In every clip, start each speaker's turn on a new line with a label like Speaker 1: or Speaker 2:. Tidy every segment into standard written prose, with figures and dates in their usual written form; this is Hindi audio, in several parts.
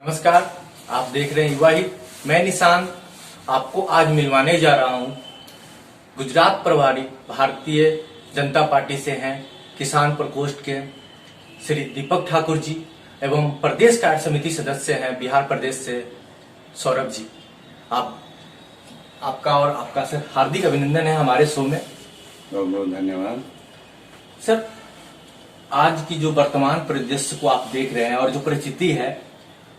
Speaker 1: नमस्कार, आप देख रहे हैं युवा हित। मैं निशांत आपको आज मिलवाने जा रहा हूं। गुजरात प्रभारी भारतीय जनता पार्टी से हैं किसान प्रकोष्ठ के श्री दीपक ठाकुर जी एवं प्रदेश कार्य समिति सदस्य हैं बिहार प्रदेश से सौरभ जी। आपका और आपका सर हार्दिक अभिनंदन है हमारे शो में।
Speaker 2: बहुत बहुत धन्यवाद
Speaker 1: सर। आज की जो वर्तमान परिदृश्य को आप देख रहे हैं और जो परिस्थिति है,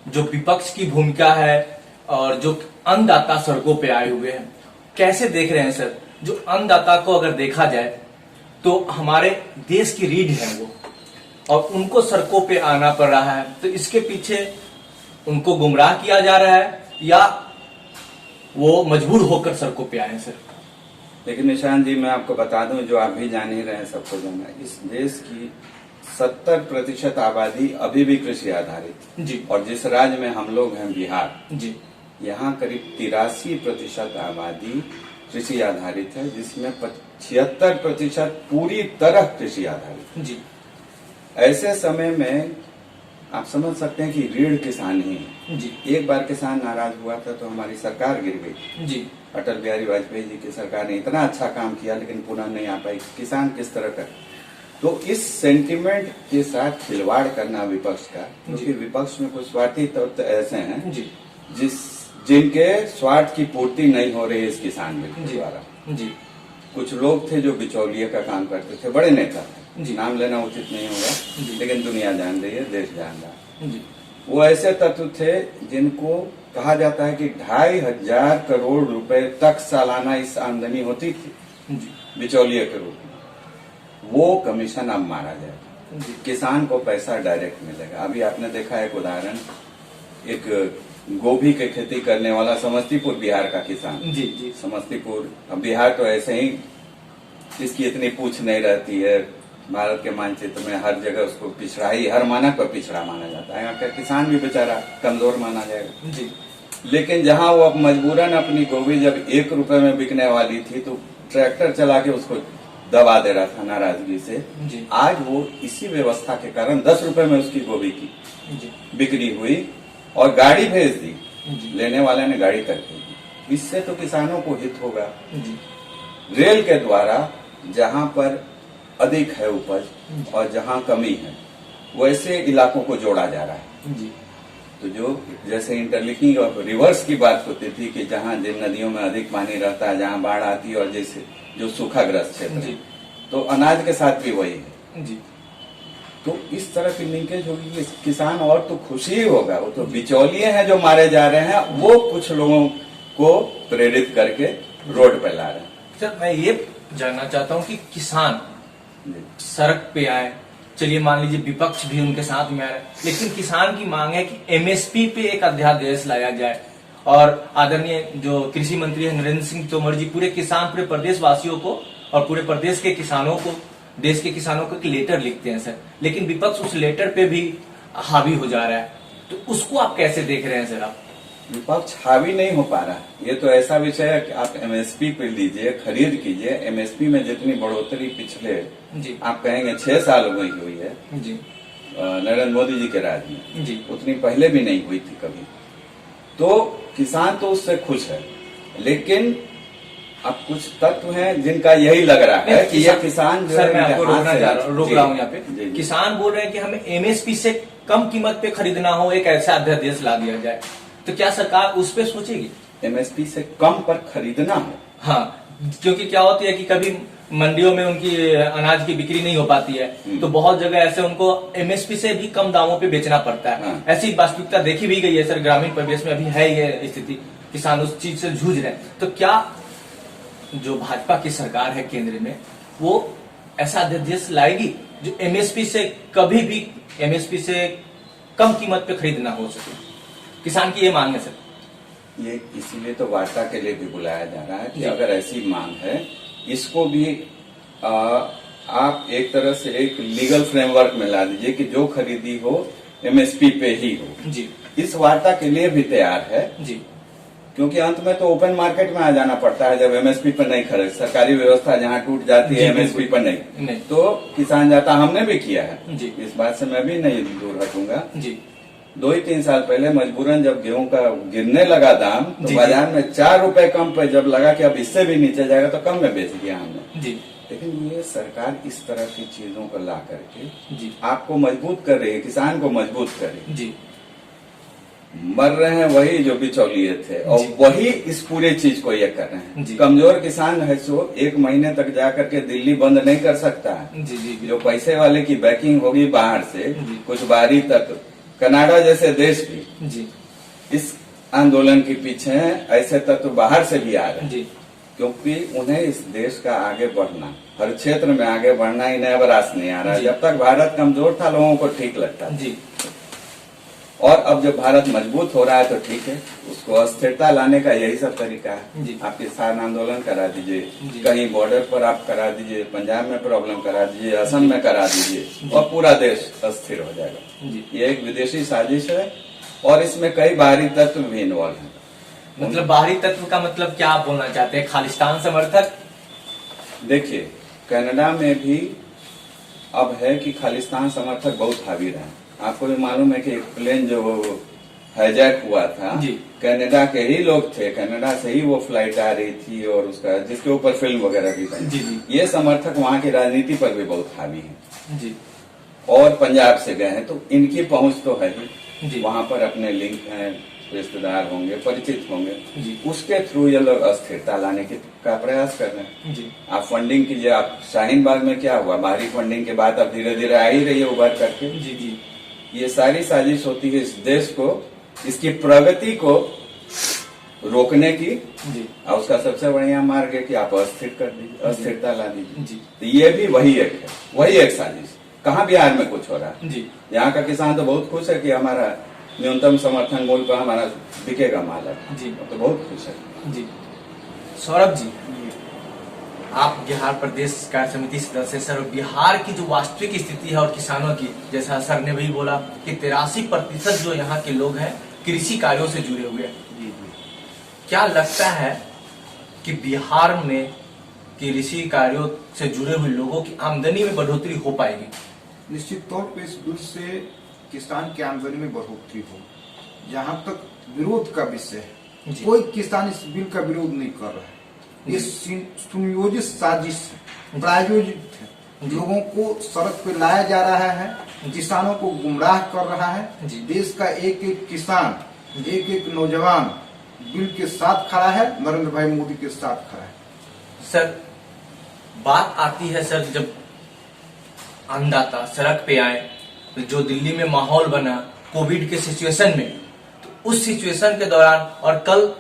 Speaker 1: जो विपक्ष की भूमिका है और जो अन्नदाता सड़कों पे आए हुए हैं, कैसे देख रहे हैं सर? जो अन्नदाता को अगर देखा जाए तो हमारे देश की रीढ़ है वो, और उनको सड़कों पे आना पड़ रहा है, तो इसके पीछे उनको गुमराह किया जा रहा है या वो मजबूर होकर सड़कों पे आए हैं सर?
Speaker 2: लेकिन निशांत जी, मैं आपको बता दूं, जो आप भी जान ही रहे हैं, सबको जाना है, इस देश की 70% आबादी अभी भी कृषि आधारित
Speaker 1: जी।
Speaker 2: और जिस राज्य में हम लोग हैं बिहार
Speaker 1: जी।
Speaker 2: यहाँ करीब 83% आबादी कृषि आधारित है, जिसमें 76% पूरी तरह कृषि आधारित
Speaker 1: जी।
Speaker 2: ऐसे समय में आप समझ सकते हैं कि रीढ़ किसान ही है।
Speaker 1: जी।
Speaker 2: एक बार किसान नाराज हुआ था तो हमारी सरकार गिर गई।
Speaker 1: जी।
Speaker 2: अटल बिहारी वाजपेयी जी की सरकार ने इतना अच्छा काम किया, लेकिन पुनः नहीं आ पाई। किसान किस तरह का, तो इस सेंटिमेंट के साथ खिलवाड़ करना विपक्ष का, क्योंकि विपक्ष में कुछ स्वार्थी तत्व ऐसे हैं
Speaker 1: जी।
Speaker 2: जिनके स्वार्थ की पूर्ति नहीं हो रही इस किसान बिल के द्वारा।
Speaker 1: जी।
Speaker 2: कुछ लोग थे जो बिचौलिए का काम करते थे, बड़े नेता थे,
Speaker 1: जी।
Speaker 2: नाम लेना उचित नहीं होगा, लेकिन दुनिया जान रही है, देश जान रहा है।
Speaker 1: जी।
Speaker 2: वो ऐसे तत्व थे जिनको कहा जाता है कि 2,500 करोड़ रुपए तक सालाना इस आमदनी होती थी बिचौलिए के रूप में। वो कमीशन अब मारा जाएगा, किसान को पैसा डायरेक्ट मिलेगा। अभी आपने देखा एक उदाहरण, एक गोभी की खेती करने वाला समस्तीपुर बिहार का किसान।
Speaker 1: जी। जी।
Speaker 2: समस्तीपुर, अब बिहार तो ऐसे ही, इसकी इतनी पूछ नहीं रहती है। भारत के मानचित्र में हर जगह उसको पिछड़ा ही, हर मानक पर पिछड़ा माना जाता है। यहाँ का किसान भी बेचारा कमजोर माना जाएगा।
Speaker 1: जी।
Speaker 2: लेकिन जहाँ वो अब मजबूरन अपनी गोभी जब 1 रुपए में बिकने वाली थी तो ट्रैक्टर चला के उसको दबा दे रहा था नाराजगी से।
Speaker 1: जी।
Speaker 2: आज वो इसी व्यवस्था के कारण 10 रुपए में उसकी गोभी की बिक्री हुई और गाड़ी भेज दी, लेने वाले ने गाड़ी करके दी। इससे तो किसानों को हित होगा। रेल के द्वारा जहाँ पर अधिक है उपज और जहाँ कमी है, वैसे इलाकों को जोड़ा जा रहा है।
Speaker 1: जी।
Speaker 2: तो जो जैसे इंटरलिंकिंग और रिवर्स की बात होती थी कि जहाँ जिन नदियों में अधिक पानी रहता है, जहाँ बाढ़ आती है, और जैसे जो सूखाग्रस्त क्षेत्र है, तो अनाज के साथ भी वही है।
Speaker 1: जी।
Speaker 2: तो इस तरह की लिंकेज होगी, किसान और तो खुशी ही होगा। वो तो बिचौलिए हैं जो मारे जा रहे हैं, वो कुछ लोगों को प्रेरित करके रोड पे ला रहे हैं।
Speaker 1: सर, मैं ये जानना चाहता हूँ कि किसान सड़क पे आए, चलिए मान लीजिए विपक्ष भी उनके साथ में आ रहा है, लेकिन किसान की मांग है कि एमएसपी पे एक अध्यादेश लाया जाए, और आदरणीय जो कृषि मंत्री है नरेंद्र सिंह तोमर जी पूरे प्रदेश वासियों को और पूरे प्रदेश के किसानों को, देश के किसानों को एक लेटर लिखते हैं सर, लेकिन विपक्ष उस लेटर पे भी हावी हो जा रहा है। तो उसको आप कैसे देख रहे हैं सर? आप
Speaker 2: विपक्ष हावी नहीं हो पा रहा। ये तो ऐसा विषय है कि आप एमएसपी पे लीजिए, खरीद कीजिए। एमएसपी में जितनी बढ़ोतरी पिछले
Speaker 1: जी
Speaker 2: आप कहेंगे 6 साल में हुई है
Speaker 1: जी
Speaker 2: नरेंद्र मोदी जी के राज में,
Speaker 1: जी,
Speaker 2: उतनी पहले भी नहीं हुई थी कभी। तो किसान तो उससे खुश है, लेकिन अब कुछ तत्व हैं जिनका यही लग रहा है कि ये किसान जो
Speaker 1: सर, मैं आपको रोक रहा हूँ यहाँ पे।
Speaker 2: जी।
Speaker 1: किसान बोल रहे हैं कि हमें एमएसपी से कम कीमत पे खरीदना हो, एक ऐसा अध्यादेश ला दिया जाए, तो क्या सरकार उस पे सोचेगी?
Speaker 2: एमएसपी से कम पर खरीदना हो।
Speaker 1: हाँ, क्योंकि क्या होती है कि कभी मंडियों में उनकी अनाज की बिक्री नहीं हो पाती है, तो बहुत जगह ऐसे उनको एमएसपी से भी कम दामों पे बेचना पड़ता है।
Speaker 2: हाँ।
Speaker 1: ऐसी वास्तविकता देखी भी गई है सर, ग्रामीण परिवेश में अभी है ये स्थिति, किसान उस चीज से जूझ रहे हैं। तो क्या जो भाजपा की सरकार है केंद्र में, वो ऐसा अध्यादेश लाएगी जो एमएसपी से कभी भी एमएसपी से कम कीमत पे खरीदना हो सके? किसान की ये मांग है सर।
Speaker 2: ये इसीलिए तो वार्ता के लिए भी बुलाया जा रहा है कि अगर ऐसी मांग है, इसको भी आप एक तरह से एक लीगल फ्रेमवर्क में ला दीजिए कि जो खरीदी हो एमएसपी पे ही हो।
Speaker 1: जी।
Speaker 2: इस वार्ता के लिए भी तैयार है
Speaker 1: जी।
Speaker 2: क्योंकि अंत में तो ओपन मार्केट में आ जाना पड़ता है जब एमएसपी पर नहीं खरीद। सरकारी व्यवस्था जहाँ टूट जाती है एमएसपी पर नहीं, तो किसान जाता। हमने भी किया है,
Speaker 1: जी।
Speaker 2: इस बात से मैं भी नहीं दूर हटूंगा।
Speaker 1: जी।
Speaker 2: 2 ही 3 साल पहले मजबूरन जब गेहूं का गिरने लगा दाम, तो
Speaker 1: जी,
Speaker 2: बाजार में 4 रुपए कम पे जब लगा कि अब इससे भी नीचे जाएगा तो कम में बेच दिया हमने।
Speaker 1: जी
Speaker 2: लेकिन ये सरकार इस तरह की चीजों को ला करके
Speaker 1: जी
Speaker 2: आपको मजबूत कर रही है, किसान को मजबूत कर रही है।
Speaker 1: जी
Speaker 2: मर रहे हैं वही जो बिचौलिए थे, और
Speaker 1: जी।
Speaker 2: वही इस पूरे चीज को ये कर रहे
Speaker 1: जी।
Speaker 2: हैं। कमजोर किसान है सो 1 महीने तक जा करके दिल्ली बंद नहीं कर सकता है।
Speaker 1: जी जी
Speaker 2: जो पैसे वाले की बैकिंग होगी बाहर से,
Speaker 1: जी।
Speaker 2: कुछ बारी तक कनाडा जैसे देश भी
Speaker 1: जी
Speaker 2: इस आंदोलन के पीछे हैं, ऐसे तत्व तो बाहर से भी आ रहे हैं।
Speaker 1: जी
Speaker 2: क्योंकि उन्हें इस देश का आगे बढ़ना, हर क्षेत्र में आगे बढ़ना ही नया बरास नहीं आ रहा।
Speaker 1: जी।
Speaker 2: जब तक भारत कमजोर था लोगों को ठीक लगता था,
Speaker 1: जी
Speaker 2: और अब जब भारत मजबूत हो रहा है तो ठीक है, उसको अस्थिरता लाने का यही सब तरीका है।
Speaker 1: जी।
Speaker 2: आप किसान आंदोलन करा दीजिए,
Speaker 1: जी।
Speaker 2: कहीं बॉर्डर पर आप करा दीजिए, पंजाब में प्रॉब्लम करा दीजिए, असम में करा दीजिए,
Speaker 1: जी।
Speaker 2: और पूरा देश अस्थिर हो जाएगा।
Speaker 1: जी
Speaker 2: ये एक विदेशी साजिश है, और इसमें कई बाहरी तत्व भी इन्वॉल्व हैं।
Speaker 1: मतलब बाहरी तत्व का मतलब क्या आप बोलना चाहते हैं? खालिस्तान समर्थक?
Speaker 2: देखिए, कनाडा में भी अब है कि खालिस्तान समर्थक बहुत हावी रहे। आपको भी मालूम है कि एक प्लेन जो हाईजैक हुआ था,
Speaker 1: जी।
Speaker 2: कनाडा के ही लोग थे, कनाडा से ही वो फ्लाइट आ रही थी, और उसका जिसके ऊपर फिल्म वगैरह भी बनी।
Speaker 1: जी जी
Speaker 2: ये समर्थक वहाँ की राजनीति पर भी बहुत हावी हैं,
Speaker 1: जी
Speaker 2: और पंजाब से गए हैं, तो इनकी पहुंच तो है ही।
Speaker 1: जी।
Speaker 2: वहाँ पर अपने लिंक हैं, रिश्तेदार होंगे, परिचित होंगे,
Speaker 1: जी।
Speaker 2: उसके थ्रू ये लोग अस्थिरता लाने का प्रयास कर रहे हैं।
Speaker 1: जी
Speaker 2: आप फंडिंग कीजिए। आप शाहीन बाग में क्या हुआ, बाहरी फंडिंग के बाद अब धीरे धीरे आ ही रही है उभर करके।
Speaker 1: जी जी
Speaker 2: ये सारी साजिश होती है इस देश को, इसकी प्रगति को रोकने की,
Speaker 1: जी
Speaker 2: और उसका सबसे बढ़िया मार्ग है कि आप अस्थिर कर दीजिए, अस्थिरता ला दीजिए।
Speaker 1: जी
Speaker 2: तो ये भी वही एक है, वही एक साजिश। कहाँ बिहार में कुछ हो रहा है?
Speaker 1: जी
Speaker 2: यहाँ का किसान तो बहुत खुश है कि हमारा न्यूनतम समर्थन मूल्य पर हमारा बिकेगा माल अब।
Speaker 1: जी।
Speaker 2: तो बहुत खुश है।
Speaker 1: जी सौरभ जी, आप बिहार प्रदेश कार्य समिति सदस्य सर, और बिहार की जो वास्तविक स्थिति है और किसानों की, जैसा सर ने भी बोला कि 83% जो यहाँ के लोग हैं कृषि कार्यों से जुड़े हुए हैं। क्या लगता है कि बिहार में कृषि कार्यों से जुड़े हुए लोगों की आमदनी में बढ़ोतरी हो पाएगी?
Speaker 3: निश्चित तौर पे इस बिल से किसान की आमदनी में बढ़ोतरी हो। जहाँ तक विरोध का विषय है,
Speaker 1: जी।
Speaker 3: कोई किसान इस बिल का विरोध नहीं कर रहा है। ये सुनियोजित साजिश है, प्रायोजित है।
Speaker 1: जी।
Speaker 3: लोगों को सड़क पे लाया जा रहा है, किसानों को गुमराह कर रहा है।
Speaker 1: जी।
Speaker 3: देश का एक एक किसान, एक एक नौजवान बिल के साथ खड़ा है, नरेंद्र भाई मोदी के साथ खड़ा है।
Speaker 1: सर, बात आती है सर, जब अन्नदाता सड़क पे आए, जो दिल्ली में माहौल बना कोविड के सिचुएशन में, तो उस सिचुएशन के दौरान, और कल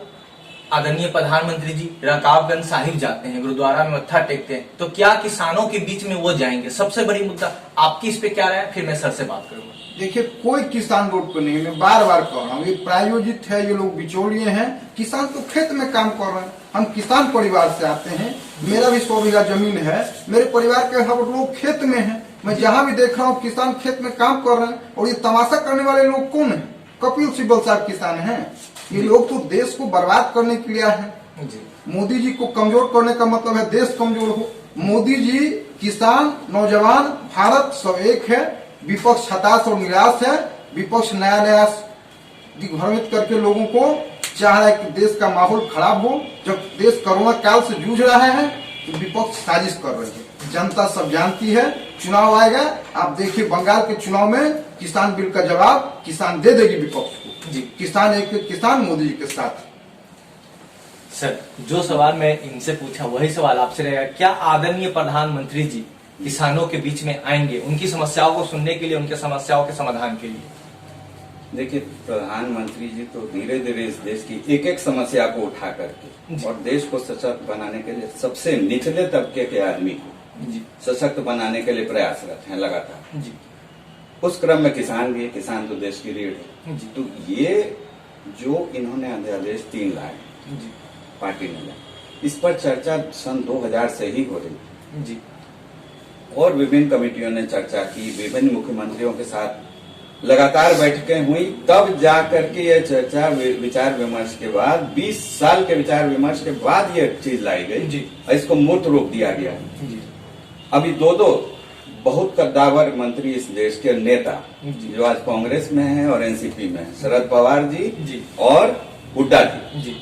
Speaker 1: आदरणीय प्रधानमंत्री जी रकाबगंज साहिब जाते हैं, गुरुद्वारा में मत्था टेकते हैं, तो क्या किसानों के बीच में वो जाएंगे? सबसे बड़ी मुद्दा आपकी इस पे क्या राय है? फिर मैं सर से बात करूंगा।
Speaker 3: देखिए, कोई किसान रोड पे नहीं है। मैं बार बार कह रहा हूँ, ये प्रायोजित है, ये लोग बिचौलिए हैं। किसान तो खेत में काम कर रहे हैं। हम किसान परिवार से आते हैं, मेरा भी 100 बीघा जमीन है, मेरे परिवार के हर लोग खेत में हैं। मैं जहाँ भी देख रहा हूँ किसान खेत में काम कर रहे हैं, और ये तमाशा करने वाले लोग कौन है? कपिल सिब्बल साहब किसान हैं। ये लोग तो देश को बर्बाद करने के लिए हैं। मोदी जी को कमजोर करने का मतलब है देश कमजोर हो। मोदी जी, किसान, नौजवान, भारत सब एक है। विपक्ष हताश और निराश है। विपक्ष नया नया दिग्भ्रमित करके लोगों को चाह रहा है कि देश का माहौल खराब हो। जब देश कोरोना काल से जूझ रहा है तो विपक्ष साजिश कर रही है। जनता सब जानती है। चुनाव आएगा, आप देखिए बंगाल के चुनाव में किसान बिल का जवाब किसान दे देगी विपक्ष को।
Speaker 1: जी।
Speaker 3: किसान एक किसान मोदी जी के साथ।
Speaker 1: सर, जो सवाल मैं इनसे पूछा वही सवाल आपसे रहेगा। क्या आदरणीय प्रधानमंत्री जी किसानों के बीच में आएंगे, उनकी समस्याओं को सुनने के लिए, उनके समस्याओं के समाधान के लिए?
Speaker 2: देखिए, प्रधानमंत्री जी तो धीरे धीरे इस देश की एक एक समस्या को उठा करके और देश को सशक्त बनाने के लिए सबसे निचले तबके के आदमी को
Speaker 1: जी
Speaker 2: सशक्त बनाने के लिए प्रयासरत हैं लगातार।
Speaker 1: जी
Speaker 2: उस क्रम में किसान भी है। किसान तो देश की रीढ़ है।
Speaker 1: जी
Speaker 2: तो ये जो इन्होंने अध्यादेश 3 लाए,
Speaker 1: जी
Speaker 2: पार्टी ने लाए, इस पर चर्चा सन 2000 से ही हो रही है,
Speaker 1: जी
Speaker 2: और विभिन्न कमेटियों ने चर्चा की, विभिन्न मुख्यमंत्रियों के साथ लगातार बैठकें हुई, तब जा करके ये चर्चा विचार विमर्श के बाद 20 साल के विचार विमर्श के बाद ये चीज लाई गई
Speaker 1: जी।
Speaker 2: और इसको मूर्त रूप दिया गया।
Speaker 1: जी
Speaker 2: अभी दो बहुत कद्दावर मंत्री इस देश के नेता
Speaker 1: जी।
Speaker 2: जो आज कांग्रेस में है और एनसीपी में है, शरद पवार जी
Speaker 1: जी।
Speaker 2: और हुड्डा जी,
Speaker 1: जी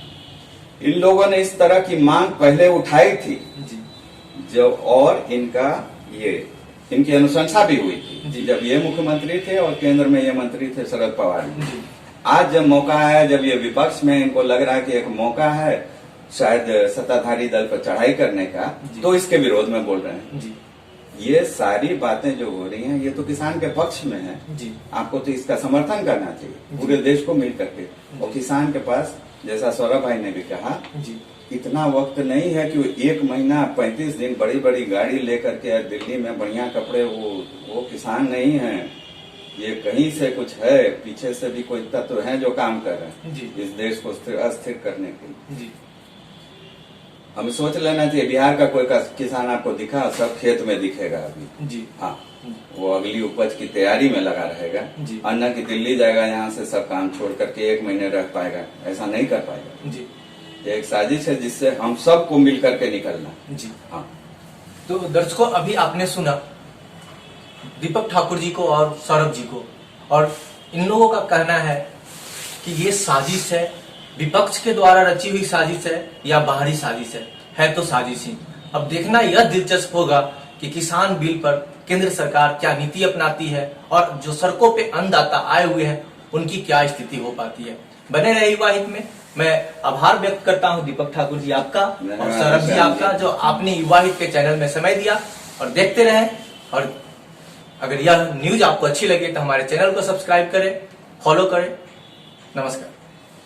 Speaker 2: इन लोगों ने इस तरह की मांग पहले उठाई थी
Speaker 1: जी
Speaker 2: जब, और इनकी अनुशंसा भी हुई थी
Speaker 1: जी।
Speaker 2: जब ये मुख्यमंत्री थे और केंद्र में ये मंत्री थे शरद पवार जी।
Speaker 1: जी
Speaker 2: आज जब मौका आया, जब ये विपक्ष में इनको लग रहा है कि एक मौका है शायद सत्ताधारी दल पर चढ़ाई करने का,
Speaker 1: जी।
Speaker 2: तो इसके विरोध में बोल रहे हैं।
Speaker 1: जी
Speaker 2: ये सारी बातें जो हो रही हैं ये तो किसान के पक्ष में है।
Speaker 1: जी
Speaker 2: आपको तो इसका समर्थन करना चाहिए पूरे देश को मिल करके। और किसान के पास, जैसा सौरभ भाई ने भी कहा,
Speaker 1: जी
Speaker 2: इतना वक्त नहीं है कि वो 1 महीना 35 दिन बड़ी बड़ी गाड़ी लेकर के दिल्ली में बढ़िया कपड़े, वो किसान नहीं है। ये कहीं से कुछ है, पीछे से भी कोई तत्व है जो काम कर रहे हैं
Speaker 1: जी।
Speaker 2: इस देश को अस्थिर करने के लिए।
Speaker 1: जी
Speaker 2: हमें सोच लेना चाहिए, बिहार का कोई किसान आपको दिखा, सब खेत में दिखेगा अभी।
Speaker 1: जी
Speaker 2: हाँ, वो अगली उपज की तैयारी में लगा रहेगा।
Speaker 1: जी।
Speaker 2: अन्ना की दिल्ली जाएगा, यहाँ से सब काम छोड़ करके 1 महीने रह पाएगा, ऐसा नहीं कर पाएगा।
Speaker 1: जी
Speaker 2: ये एक साजिश है जिससे हम सबको मिल करके निकलना।
Speaker 1: जी।
Speaker 2: हाँ,
Speaker 1: तो दर्शकों, अभी आपने सुना दीपक ठाकुर जी को और सौरभ जी को, और इन लोगों का कहना है कि ये साजिश है, विपक्ष के द्वारा रची हुई साजिश है या बाहरी साजिश है तो साजिश ही। अब देखना यह दिलचस्प होगा कि किसान बिल पर केंद्र सरकार क्या नीति अपनाती है और जो सड़कों पे अन्नदाता आए हुए हैं उनकी क्या स्थिति हो पाती है। बने रहे युवा हित में। मैं आभार व्यक्त करता हूं दीपक ठाकुर जी आपका और सौरभ जी आपका, जो आपने युवा हित के चैनल में समय दिया। और देखते रहें, और अगर यह न्यूज आपको अच्छी लगे तो हमारे चैनल को सब्सक्राइब करें, फॉलो करें। नमस्कार।